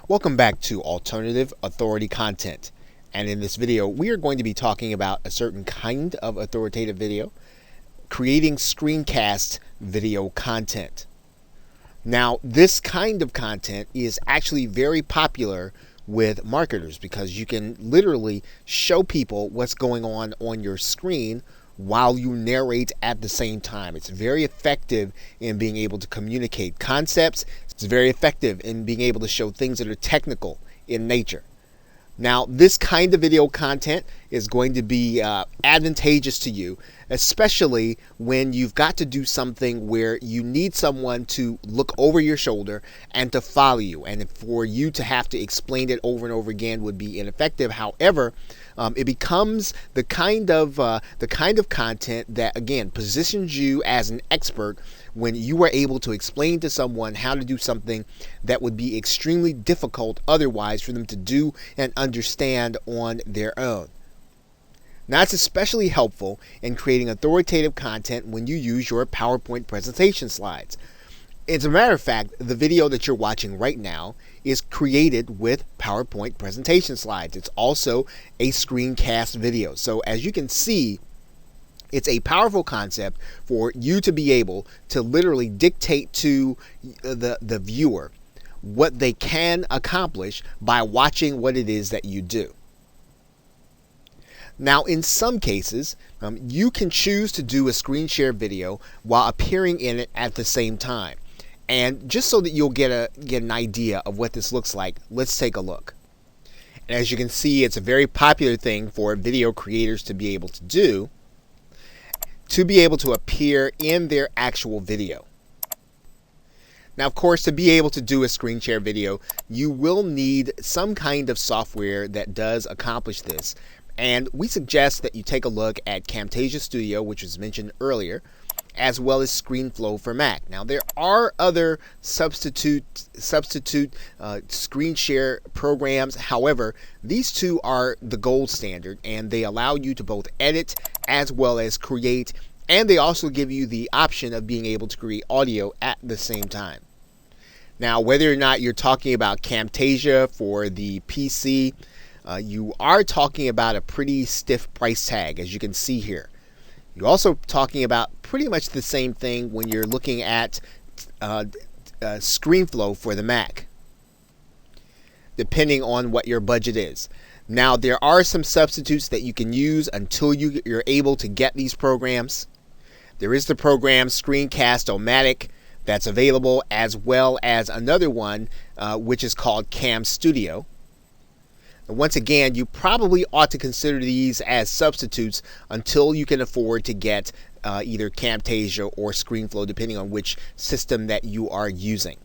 Welcome back to Alternative Authority Content. And in this video, we are going to be talking about a certain kind of authoritative video, creating screencast video content. Now, this kind of content is actually very popular with marketers because you can literally show people what's going on your screen while you narrate at the same time. It's very effective in being able to communicate concepts. It's very effective in being able to show things that are technical in nature. Now, this kind of video content is going to be advantageous to you, especially when you've got to do something where you need someone to look over your shoulder and to follow you. And for you to have to explain it over and over again would be ineffective. However, it becomes the kind of content that, again, positions you as an expert when you are able to explain to someone how to do something that would be extremely difficult otherwise for them to do and understand on their own. Now, it's especially helpful in creating authoritative content when you use your PowerPoint presentation slides. As a matter of fact, the video that you're watching right now is created with PowerPoint presentation slides. It's also a screencast video. So as you can see, it's a powerful concept for you to be able to literally dictate to the viewer what they can accomplish by watching what it is that you do. Now, in some cases, you can choose to do a screen share video while appearing in it at the same time. And just so that you'll get an idea of what this looks like, let's take a look. And as you can see, it's a very popular thing for video creators to be able to do, to be able to appear in their actual video. Now, of course, to be able to do a screen share video, you will need some kind of software that does accomplish this. And we suggest that you take a look at Camtasia Studio, which was mentioned earlier, as well as ScreenFlow for Mac. Now, there are other substitute screen share programs. However, these two are the gold standard, and they allow you to both edit as well as create, and they also give you the option of being able to create audio at the same time. Now, whether or not you're talking about Camtasia for the PC, you are talking about a pretty stiff price tag, as you can see here. You're also talking about pretty much the same thing when you're looking at ScreenFlow for the Mac, depending on what your budget is. Now, there are some substitutes that you can use until you're able to get these programs. There is the program Screencast-O-Matic that's available, as well as another one which is called Cam Studio. Once again, you probably ought to consider these as substitutes until you can afford to get either Camtasia or ScreenFlow, depending on which system that you are using.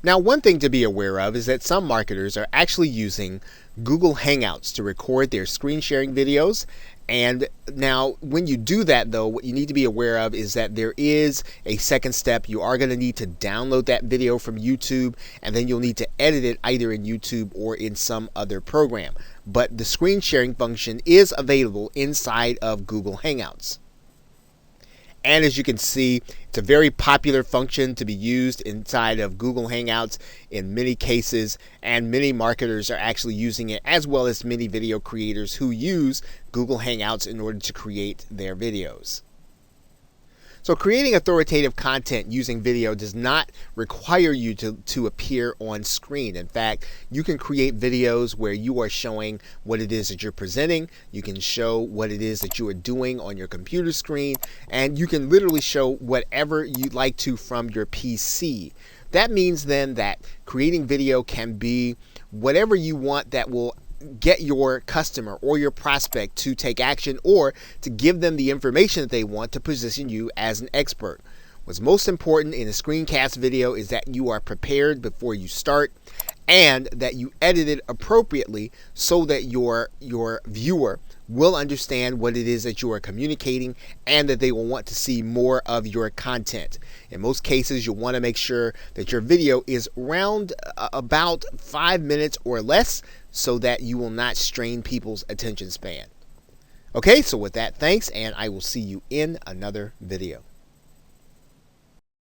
Now, one thing to be aware of is that some marketers are actually using Google Hangouts to record their screen sharing videos. And now, when you do that, though, what you need to be aware of is that there is a second step. You are going to need to download that video from YouTube, and then you'll need to edit it either in YouTube or in some other program. But the screen sharing function is available inside of Google Hangouts. And as you can see, it's a very popular function to be used inside of Google Hangouts in many cases, and many marketers are actually using it, as well as many video creators who use Google Hangouts in order to create their videos. So creating authoritative content using video does not require you to appear on screen. In fact, you can create videos where you are showing what it is that you're presenting. You can show what it is that you are doing on your computer screen, and you can literally show whatever you'd like to from your PC. That means then that creating video can be whatever you want that will get your customer or your prospect to take action, or to give them the information that they want to position you as an expert. What's most important in a screencast video is that you are prepared before you start, and that you edit it appropriately so that your viewer will understand what it is that you are communicating, and that they will want to see more of your content. In most cases, you'll want to make sure that your video is around about 5 minutes or less, so that you will not strain people's attention span. Okay, so with that, thanks, and I will see you in another video.